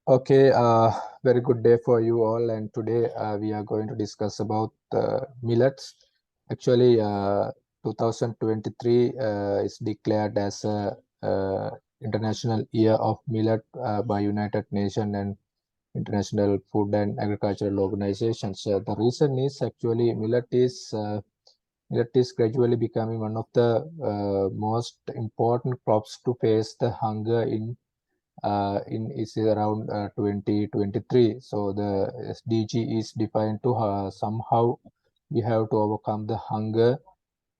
Okay, very good day for you all. And today we are going to discuss about millets. Actually, 2023 is declared as a International Year of Millet by United Nations and International Food and Agricultural Organizations. The reason is actually millet is gradually becoming one of the most important crops to face the hunger in is around 2023. So the SDG is defined to somehow we have to overcome the hunger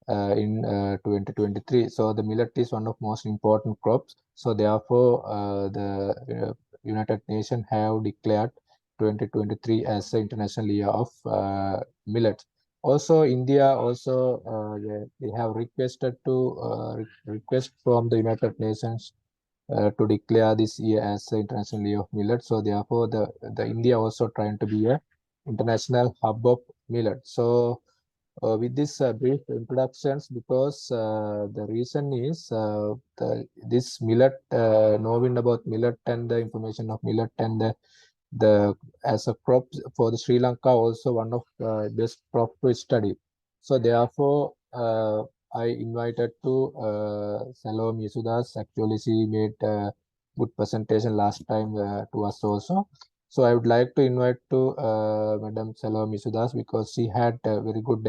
in 2023. So the millet is one of most important crops. So therefore, the United Nations have declared 2023 as the International Year of Millet. Also, India also they have requested to request from the United Nations to declare this year as the International Year of Millet. So therefore, the India also trying to be a international hub of millet. So with this brief introductions, because the reason is this millet, knowing about millet and the information of millet and the as a crop for the Sri Lanka also one of best crop to study. So therefore, I invited to Salome Yesudas. Actually, she made a good presentation last time to us also. So I would like to invite to Madam Salome Yesudas because she had a very good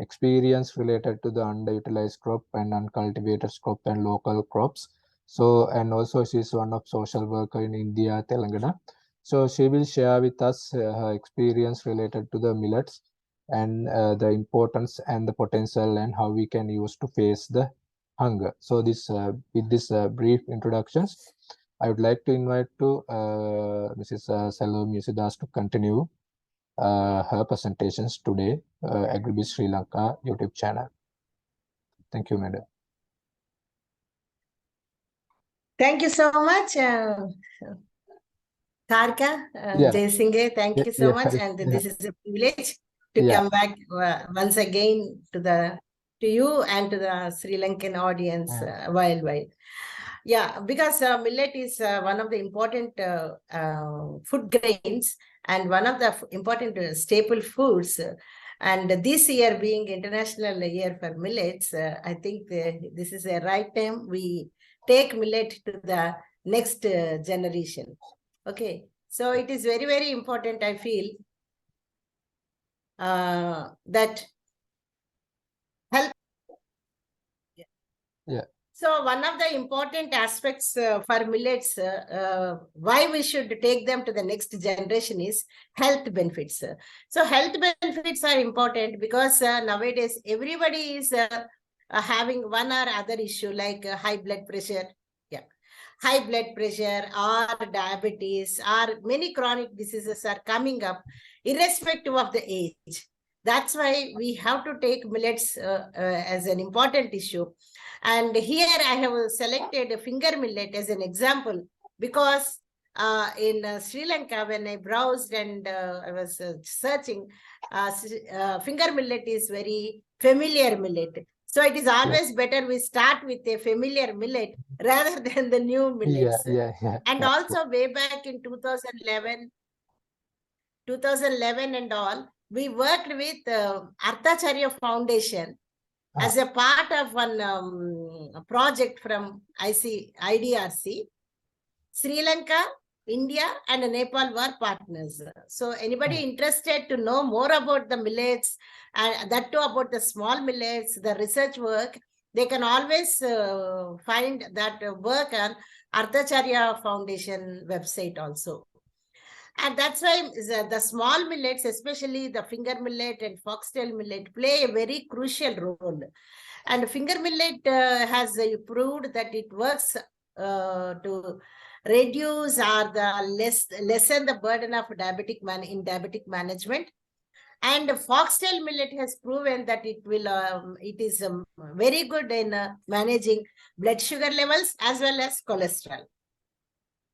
experience related to the underutilized crop and uncultivated crop and local crops. So, and also she's one of social worker in India, Telangana. So she will share with us her experience related to the millets and the importance and the potential and how we can use to face the hunger. So this with this brief introductions, I would like to invite to Mrs. Salome Yusudas to continue her presentations today, Agri-Biz Sri Lanka YouTube channel. Thank you, madam. Thank you so much, Tarka, Jaisinghe. Thank you so much, and this is a privilege to come back once again to you and to the Sri Lankan audience worldwide. Yeah, because millet is one of the important food grains and one of the important staple foods. And this year being International Year for Millets, I think this is a right time we take millet to the next generation. Okay, so it is very, very important, I feel, that help. Yeah. So one of the important aspects for millets, why we should take them to the next generation is health benefits. So health benefits are important because nowadays everybody is having one or other issue like high blood pressure. Yeah, high blood pressure or diabetes or many chronic diseases are coming up irrespective of the age. That's why we have to take millets as an important issue. And here I have selected a finger millet as an example because in Sri Lanka, when I browsed and I was searching, finger millet is very familiar millet. So it is always better we start with a familiar millet rather than the new millets. And also way back in 2011 and all, we worked with Arthacharya Foundation as a part of one project from IDRC. Sri Lanka, India, and Nepal were partners. So anybody interested to know more about the millets and that too about the small millets, the research work, they can always find that work on Arthacharya Foundation website also. And that's why the small millets, especially the finger millet and foxtail millet, play a very crucial role. And finger millet has proved that it works to reduce or lessen the burden of diabetic management. And foxtail millet has proven that it is very good in managing blood sugar levels as well as cholesterol,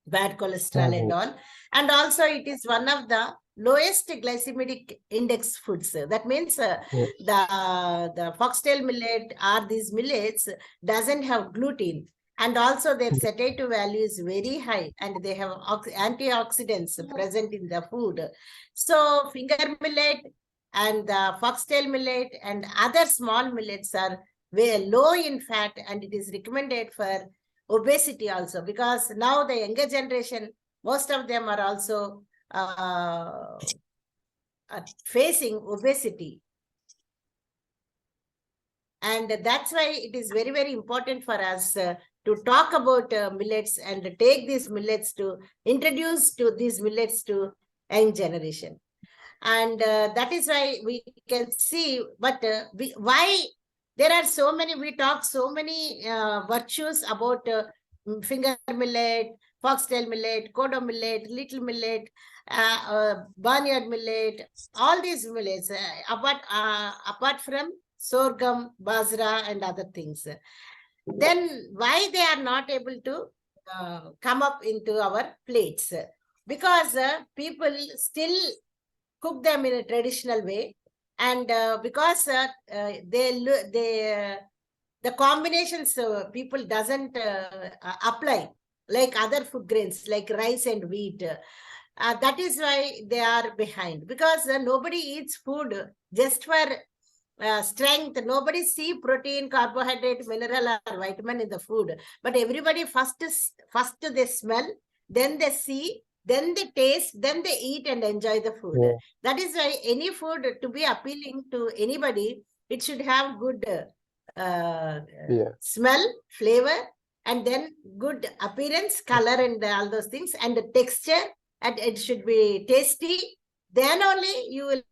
bad cholesterol and all. And also it is one of the lowest glycemic index foods. That means the foxtail millet or these millets doesn't have gluten. and also their satiety value is very high, and they have antioxidants present in the food. So finger millet and the foxtail millet and other small millets are very low in fat, and it is recommended for obesity also, because now the younger generation, most of them are also facing obesity. And that's why it is very, very important for us to talk about millets and take these millets to introduce to these millets to young generation. And that is why we can see, but why there are so many, we talk so many virtues about finger millet, foxtail millet, kodo millet, little millet, barnyard millet, all these millets, apart from sorghum, basra, and other things. Then why they are not able to come up into our plates? Because people still cook them in a traditional way, and because the combinations people doesn't apply like other food grains like rice and wheat. That is why they are behind, because nobody eats food just for strength. Nobody see protein, carbohydrate, mineral or vitamin in the food, but everybody first they smell, then they see, then they taste, then they eat and enjoy the food. Yeah. That is why any food to be appealing to anybody, it should have good smell, flavor, and then good appearance, color, and all those things, and the texture, and it should be tasty. Then only you will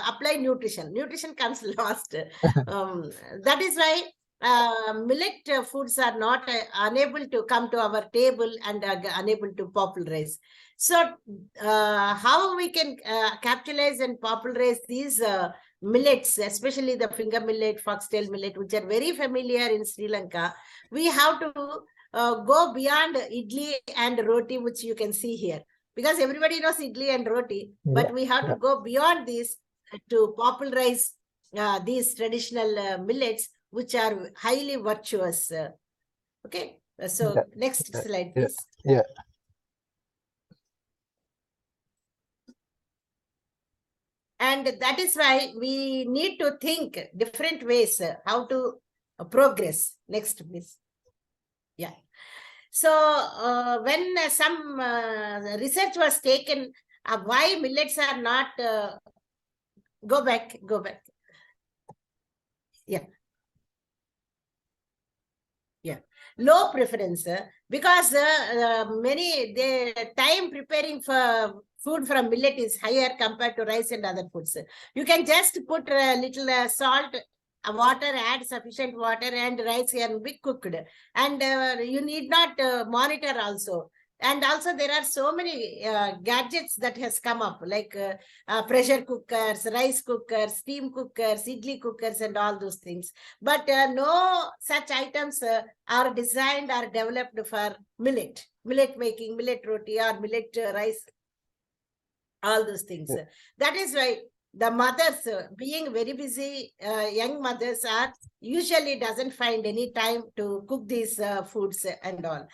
apply nutrition. Nutrition comes last. That is why millet foods are not unable to come to our table and unable to popularize. So how we can capitalize and popularize these millets, especially the finger millet, foxtail millet, which are very familiar in Sri Lanka. We have to go beyond idli and roti, which you can see here, because everybody knows idli and roti, but we have to go beyond this to popularize these traditional millets, which are highly virtuous. Okay, so next slide, please. Yeah. And that is why we need to think different ways how to progress. Next, please. Yeah. So when some research was taken, why millets are not, go back. Yeah. Low preference, because the time preparing for food from millet is higher compared to rice and other foods. You can just put a little salt, water, add sufficient water, and rice can be cooked. And you need not monitor also. And also there are so many gadgets that has come up, like pressure cookers, rice cookers, steam cookers, idli cookers, and all those things. But no such items are designed or developed for millet making, millet roti or millet rice, all those things. That is why the mothers, being very busy, young mothers are usually doesn't find any time to cook these foods and all.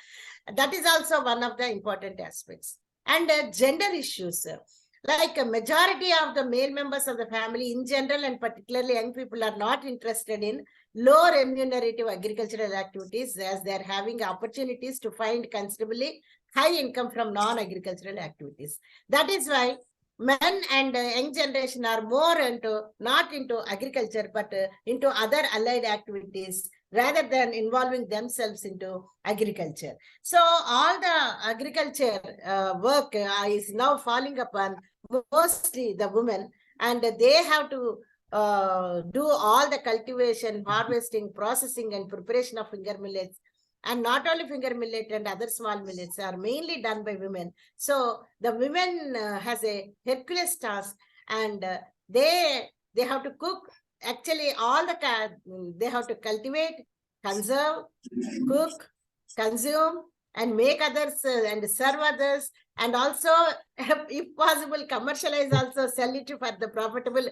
That is also one of the important aspects. And gender issues, like a majority of the male members of the family in general, and particularly young people, are not interested in low remunerative agricultural activities, as they are having opportunities to find considerably high income from non-agricultural activities. That is why men and young generation are more not into agriculture, but into other allied activities, rather than involving themselves into agriculture. So all the agriculture work is now falling upon mostly the women, and they have to do all the cultivation, harvesting, processing, and preparation of finger millets. And not only finger millet and other small millets are mainly done by women. So the women has a Hercules task, and they have to cook. Actually, all they have to cultivate, conserve, cook, consume, and make others and serve others, and also, if possible, commercialize, also sell it for the profitable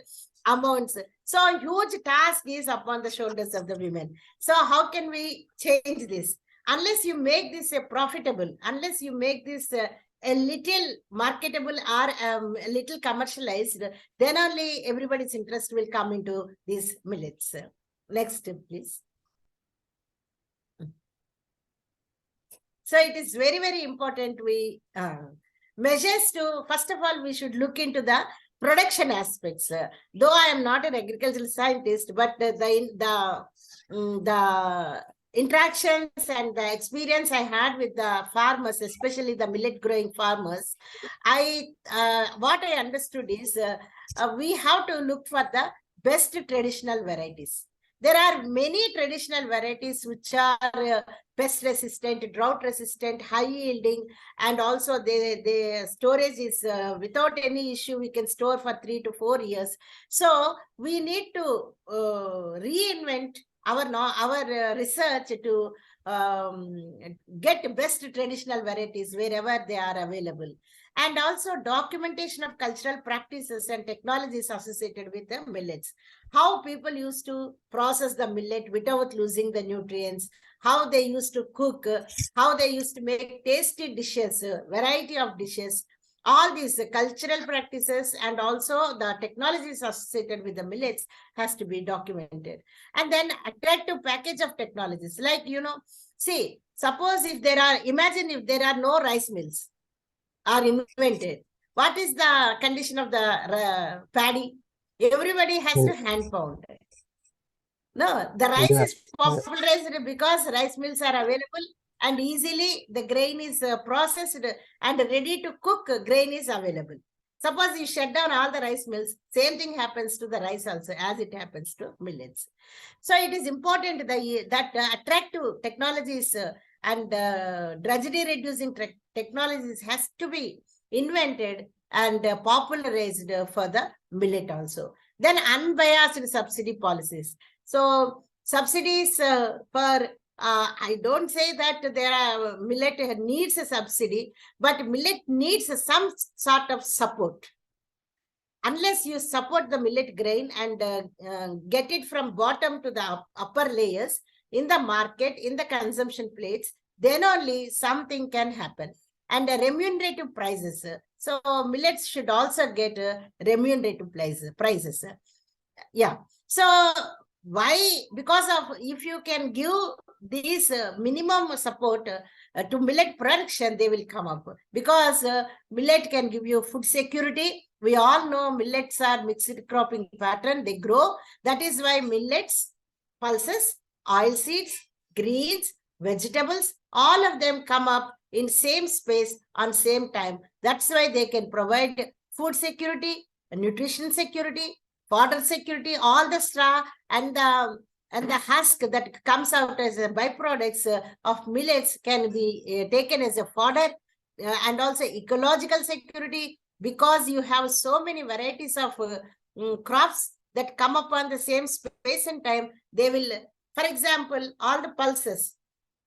amounts. So a huge task is upon the shoulders of the women. So how can we change this? unless you make this profitable, unless you make this a little marketable or a little commercialized, then only everybody's interest will come into these millets. Next, please. So it is very, very important we measures to, first of all, we should look into the production aspects. Though I am not an agricultural scientist, but the interactions and the experience I had with the farmers, especially the millet growing farmers, what I understood is we have to look for the best traditional varieties. There are many traditional varieties which are pest resistant, drought resistant, high yielding, and also the storage is without any issue. We can store for 3 to 4 years. So we need to reinvent our research to get best traditional varieties wherever they are available. And also documentation of cultural practices and technologies associated with the millets. How people used to process the millet without losing the nutrients, how they used to cook, how they used to make tasty dishes, variety of dishes. All these cultural practices and also the technologies associated with the millets has to be documented. And then attractive package of technologies, like, see, suppose if imagine if there are no rice mills are invented, what is the condition of the paddy? Everybody has to hand pound. No, the rice is popularized because rice mills are available and easily the grain is processed and ready to cook grain is available. Suppose you shut down all the rice mills, same thing happens to the rice also as it happens to millets. So it is important that attractive technologies and drudgery reducing technologies has to be invented and popularized for the millet also. Then unbiased subsidy policies. So subsidies for I don't say that millet needs a subsidy, but millet needs some sort of support. Unless you support the millet grain and get it from bottom to the upper layers in the market, in the consumption plates, then only something can happen. And remunerative prices. So millets should also get remunerative prices. Yeah. So why? Because of, if you can give these minimum support to millet production, they will come up. Because millet can give you food security. We all know millets are mixed cropping pattern. They grow. That is why millets, pulses, oil seeds, greens, vegetables, all of them come up in same space on same time. That's why they can provide food security, nutrition security, fodder security. All the straw and the husk that comes out as a byproducts of millets can be taken as a fodder, and also ecological security, because you have so many varieties of crops that come up on the same space and time. They will, for example, all the pulses,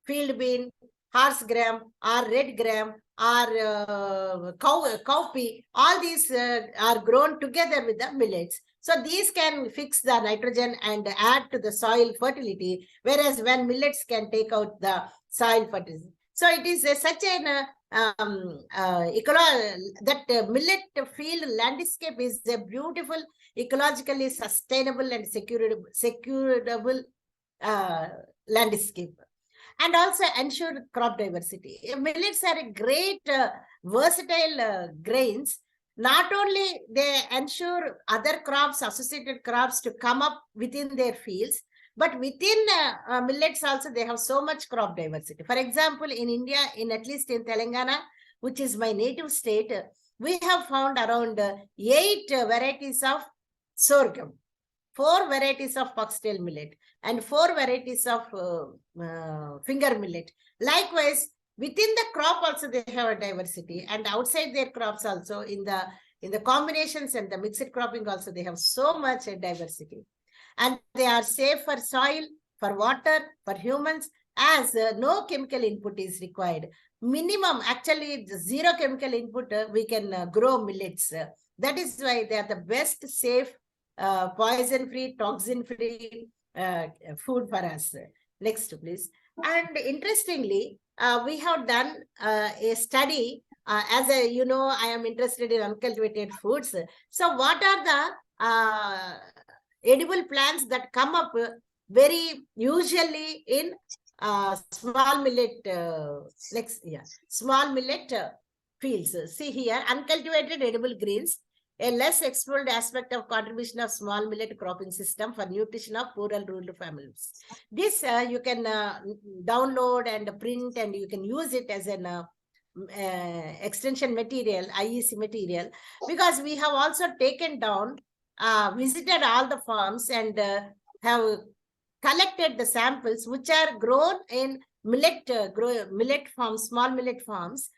field bean, horse gram, or red gram, or cowpea, all these are grown together with the millets. So these can fix the nitrogen and add to the soil fertility, whereas when millets can take out the soil fertility. So it is such an that millet field landscape is a beautiful, ecologically sustainable and securable landscape. And also ensure crop diversity. Millets are a great versatile grains. Not only they ensure other crops, associated crops to come up within their fields, but within millets also they have so much crop diversity. For example, in India, at least in Telangana, which is my native state, we have found around 8 varieties of sorghum, 4 varieties of foxtail millet, and 4 varieties of finger millet. Likewise, within the crop also they have a diversity, and outside their crops also in the combinations and the mixed cropping also they have so much diversity. And they are safe for soil, for water, for humans, as no chemical input is required. Minimum, actually, 0 chemical input, we can grow millets. That is why they are the best, safe, poison-free, toxin-free food for us. Next, please. And interestingly, we have done a study. As a, you know, I am interested in uncultivated foods. So what are the edible plants that come up very usually in small millet, small millet fields? See here, uncultivated edible greens, a less explored aspect of contribution of small millet cropping system for nutrition of poor and rural families. This you can download and print, and you can use it as an extension material, IEC material, because we have also taken down, visited all the farms and have collected the samples which are grown in millet farms, small millet farms,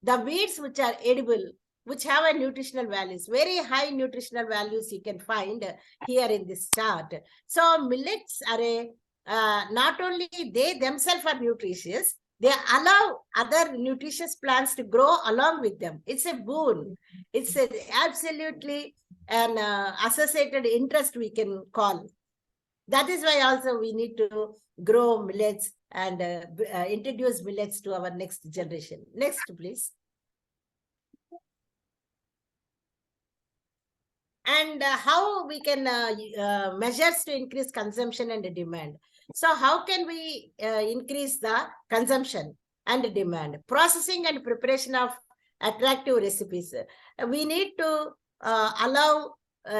the weeds which are edible, which have a nutritional values, very high nutritional values you can find here in this chart. So millets are a, not only they themselves are nutritious, they allow other nutritious plants to grow along with them. It's a boon. It's a absolutely an associated interest we can call. That is why also we need to grow millets and introduce millets to our next generation. Next, please. And how we can measures to increase consumption and demand. So how can we increase the consumption and demand? Processing and preparation of attractive recipes. We need to allow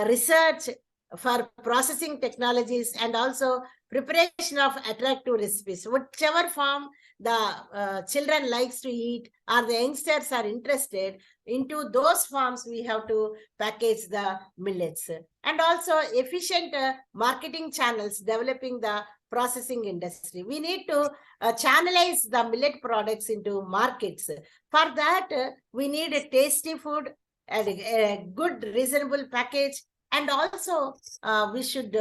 research for processing technologies and also preparation of attractive recipes. Whichever form the children likes to eat or the youngsters are interested, into those forms we have to package the millets. And also efficient marketing channels developing the processing industry. We need to channelize the millet products into markets. For that, we need a tasty food and a good reasonable package. And also we should,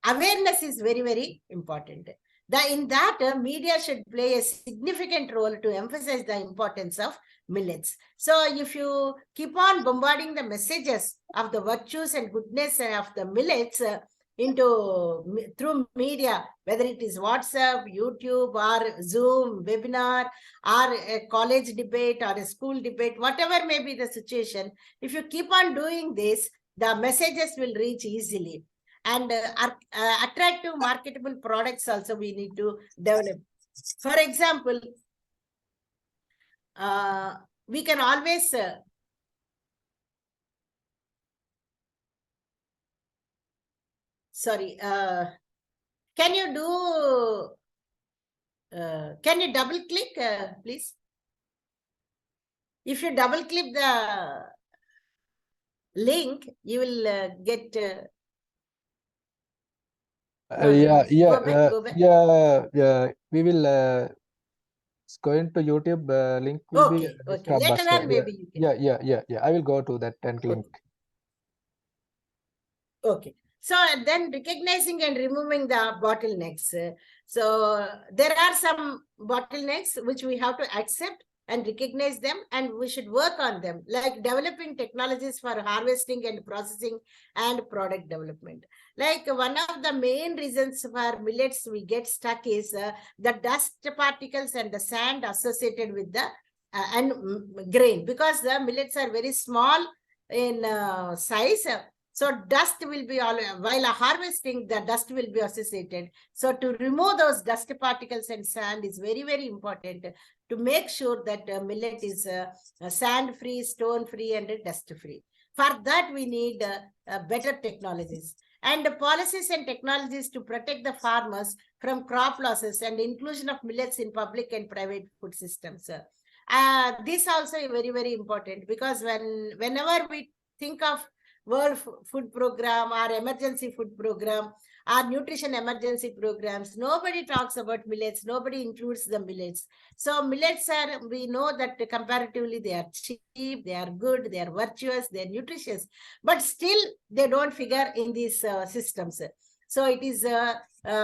awareness is very, very important. In that, media should play a significant role to emphasize the importance of millets. So if you keep on bombarding the messages of the virtues and goodness of the millets through media, whether it is WhatsApp, YouTube, or Zoom webinar, or a college debate or a school debate, whatever may be the situation, if you keep on doing this, the messages will reach easily. And attractive marketable products also we need to develop. For example, we can always can you do can you double click please? If you double click the link, you will get go back. We will going to YouTube link will be okay. Later on maybe you can. I will go to that and link. Okay. So then recognizing and removing the bottlenecks. So there are some bottlenecks which we have to accept and recognize them, and we should work on them, like developing technologies for harvesting and processing and product development. Like one of the main reasons for millets we get stuck is the dust particles and the sand associated with the grain, because the millets are very small in size. So dust will be all, while harvesting, the dust will be associated. So to remove those dust particles and sand is very, very important to make sure that millet is sand-free, stone-free, and dust-free. For that, we need better technologies and policies and technologies to protect the farmers from crop losses and inclusion of millets in public and private food systems. This also is very, very important, because whenever we think of World Food Program or emergency food program or nutrition emergency programs, nobody talks about millets, nobody includes the millets. So millets are, we know that comparatively they are cheap, they are good, they are virtuous, they are nutritious, but still they don't figure in these systems. So it is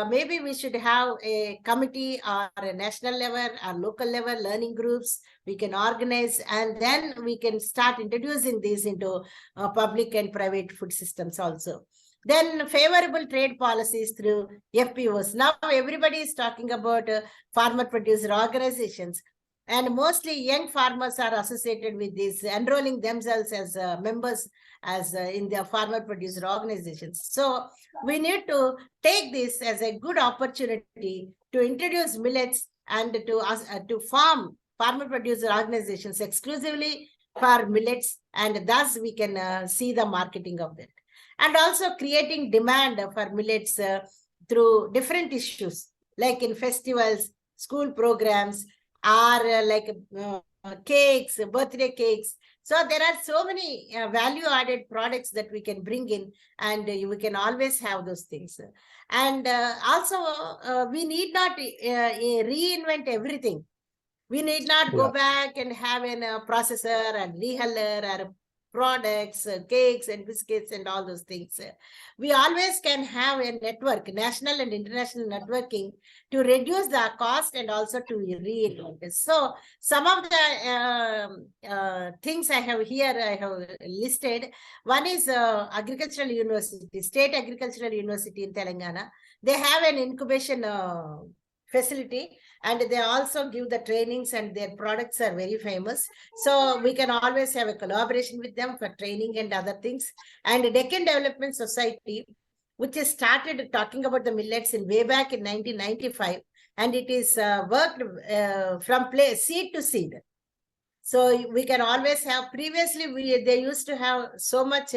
maybe we should have a committee or a national level or local level learning groups we can organize, and then we can start introducing these into public and private food systems also. Then favorable trade policies through FPOs. Now everybody is talking about farmer producer organizations, and mostly young farmers are associated with this, enrolling themselves as members as in the farmer producer organizations. So we need to take this as a good opportunity to introduce millets and to form farmer producer organizations exclusively for millets, and thus we can see the marketing of that. And also creating demand for millets through different issues, like in festivals, school programs, or cakes, birthday cakes. So there are so many value-added products that we can bring in, and we can always have those things. And also, we need not reinvent everything. We need not go back and have a processor and rehuller or products, cakes and biscuits and all those things. We always can have a network, national and international networking, to reduce the cost and also to reinvent. So some of the things I have here, I have listed. One is Agricultural University, State Agricultural University in Telangana. They have an incubation facility, and they also give the trainings, and their products are very famous. So we can always have a collaboration with them for training and other things. And Deccan Development Society, which has started talking about the millets in way back in 1995, and it is worked from seed to seed. So we can always have, previously they used to have so much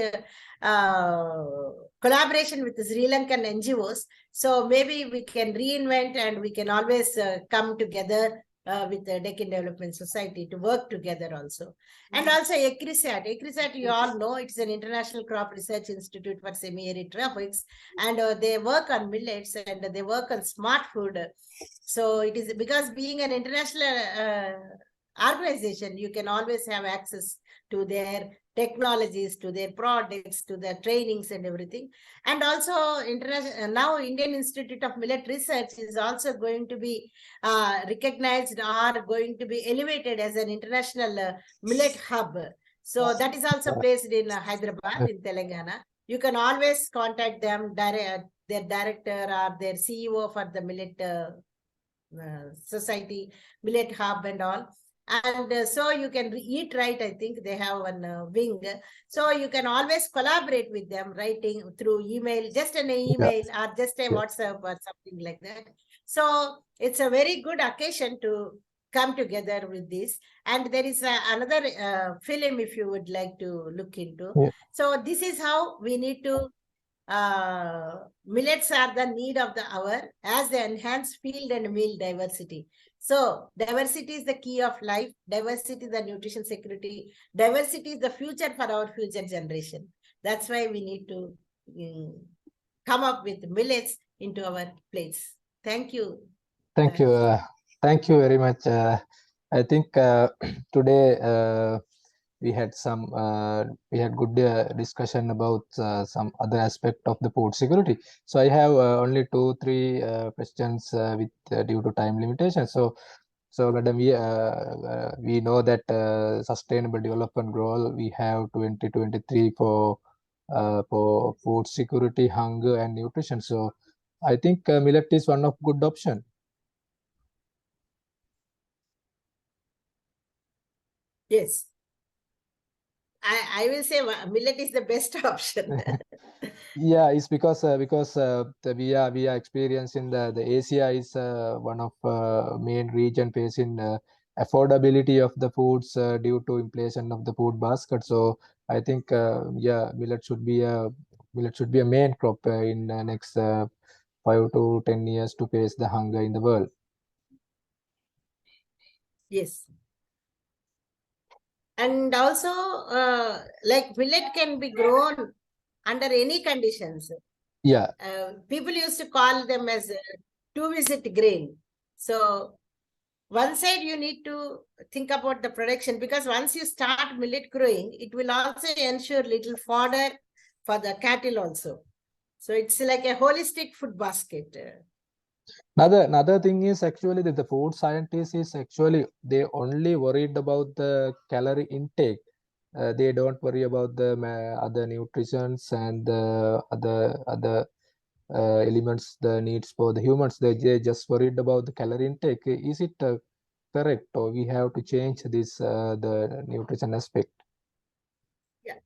collaboration with the Sri Lankan NGOs. So maybe we can reinvent, and we can always come together with the Deccan Development Society to work together also. And also Agri-Biz. Agri-Biz, you all know, it's an international crop research institute for semi-arid tropics, and they work on millets, and they work on smart food. So it is, because being an international organization, you can always have access to their technologies, to their products, to their trainings and everything. And also now Indian Institute of Millet Research is also going to be recognized or going to be elevated as an international millet hub. So that is also placed in Hyderabad in Telangana. You can always contact them, their director or their CEO for the millet society, millet hub and all. And so you can eat right. I think they have one wing. So you can always collaborate with them, writing through email, just an email or just a WhatsApp or something like that. So it's a very good occasion to come together with this. And there is another film, if you would like to look into. So this is how we need to millets are the need of the hour as they enhance field and meal diversity. So diversity is the key of life. Diversity is the nutrition security. Diversity is the future for our future generation. That's why we need to come up with millets into our plates. Thank you. Thank you. Thank you very much. I think today we had good discussion about some other aspect of the food security. So I have only 2-3 questions with due to time limitation. So madam, we know that sustainable development goal we have 2023 for food security, hunger and nutrition. So I think millet is one of good option. Yes. I will say millet is the best option. Yeah, it's because we are experiencing the Asia is one of main region facing affordability of the foods due to inflation of the food basket. So I think millet should be a main crop in the next 5 to 10 years to face the hunger in the world. Yes. And also, like millet can be grown under any conditions. Yeah. People used to call them as a two-visit grain. So one side you need to think about the production, because once you start millet growing, it will also ensure little fodder for the cattle also. So it's like a holistic food basket. Another thing is actually that the food scientists is actually they only worried about the calorie intake. they don't worry about the other nutritions and the other elements, the needs for the humans. They just worried about the calorie intake. Is it correct, or we have to change this the nutrition aspect? Yeah.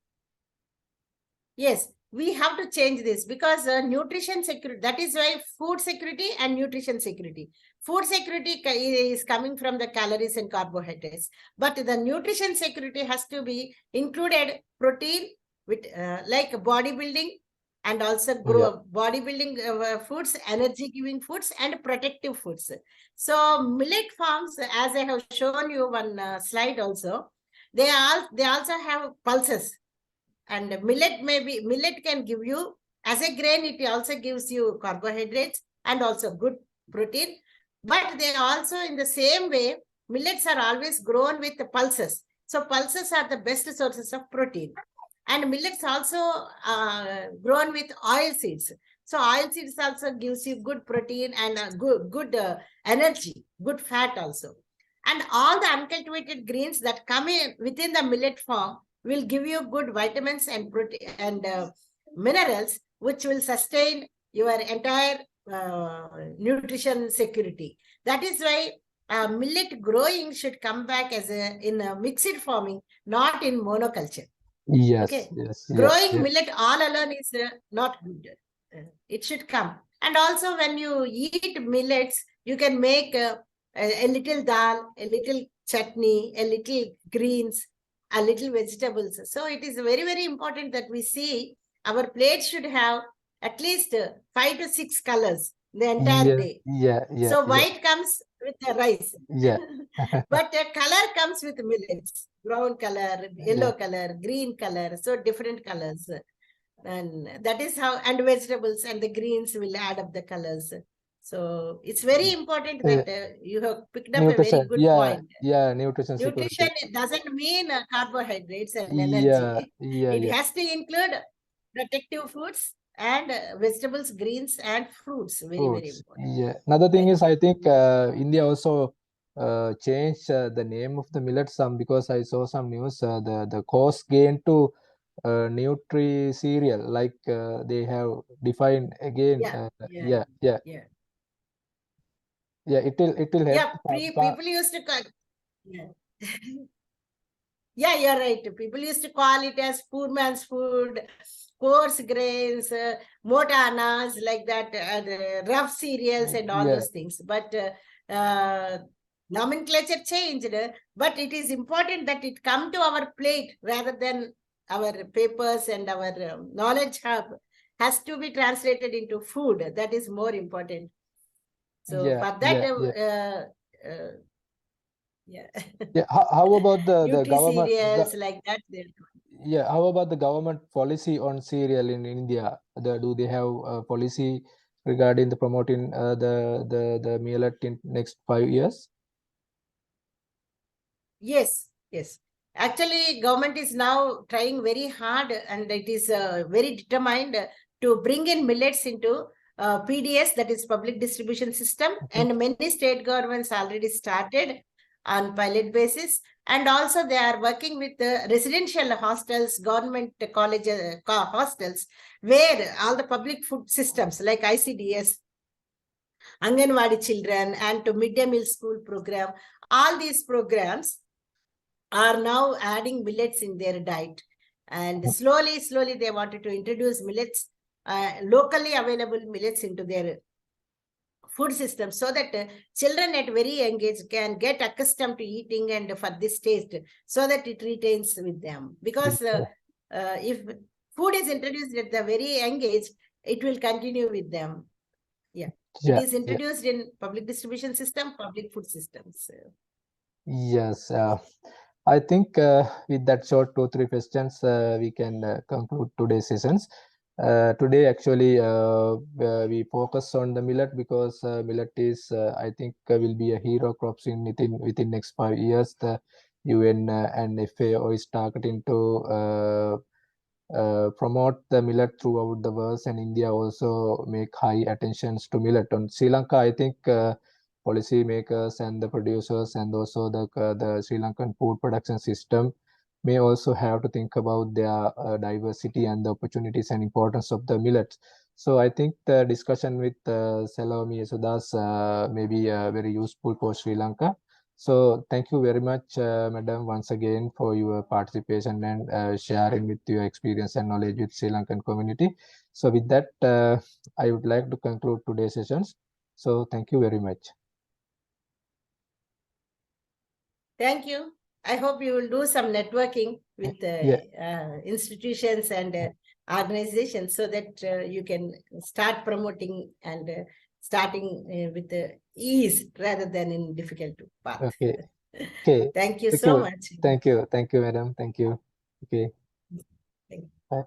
Yes, we have to change this because nutrition security, that is why food security and nutrition security. Food security is coming from the calories and carbohydrates, but the nutrition security has to be included protein with like bodybuilding, and also bodybuilding foods, energy giving foods, and protective foods. So millet farms, as I have shown you one slide also, they also have pulses. And millet can give you, as a grain, it also gives you carbohydrates and also good protein. But they also, in the same way, millets are always grown with the pulses. So pulses are the best sources of protein. And millets also grown with oil seeds. So oil seeds also gives you good protein and good energy, good fat also. And all the uncultivated greens that come in within the millet farm will give you good vitamins and protein and minerals, which will sustain your entire nutrition security. That is why millet growing should come back as in a mixed farming, not in monoculture. Yes, okay. yes, Growing yeah. millet all alone is not good. It should come. And also, when you eat millets, you can make a little dal, a little chutney, a little greens, a little vegetables. So it is very, very important that we see our plate should have at least 5 to 6 colors the entire day. So white comes with the rice. But color comes with millets. Brown color, yellow color, green color. So different colors. And that is how, and vegetables and the greens will add up the colors. So it's very important that you have picked up a very good point. Nutrition Nutrition security. doesn't mean carbohydrates and energy. It has to include protective foods and vegetables, greens, and fruits. Very, very Fruits. important. Another thing Thank is, you. I think India also changed the name of the millet some, because I saw some news. The course gain to nutri cereal, like they have defined again. It will help. People used to call. Yeah. Yeah, you're right. People used to call it as poor man's food, coarse grains, motanas, like that, rough cereals and all those things. But nomenclature changed. But it is important that it come to our plate rather than our papers, and our knowledge hub has to be translated into food. That is more important. So for that, How about the government? Nutri-cereals like that. How about the government policy on cereal in India? Do they have a policy regarding the promoting the millet in next 5 years? Yes. Actually, government is now trying very hard, and it is very determined to bring in millets into PDS, that is public distribution system. And many state governments already started on pilot basis. And also they are working with the residential hostels, government college hostels, where all the public food systems like ICDS, Anganwadi children, and to midday meal school program, all these programs are now adding millets in their diet. And slowly they wanted to introduce millets, locally available millets into their food system, so that children at very young age can get accustomed to eating and for this taste, so that it retains with them. Because if food is introduced at the very young age, it will continue with them. It is introduced in public distribution system, public food systems. Yes. I think with that short 2-3 questions, we can conclude today's sessions. Today, actually, we focus on the millet, because millet is, I think, will be a hero crops within next 5 years. The UN and FAO is targeting to promote the millet throughout the world, and India also make high attentions to millet. On Sri Lanka, I think policy makers and the producers, and also the Sri Lankan food production system may also have to think about their diversity and the opportunities and importance of the millets. So I think the discussion with Salome yesudas may be very useful for Sri Lanka. So thank you very much, Madam, once again for your participation and sharing with your experience and knowledge with Sri Lankan community. So with that, I would like to conclude today's sessions. So thank you very much. Thank you. I hope you will do some networking with institutions and organizations so that you can start promoting and starting with ease rather than in difficult path. Okay. Okay. Thank you so much. Thank you. Thank you, madam. Thank you. Okay. Thank you. Bye.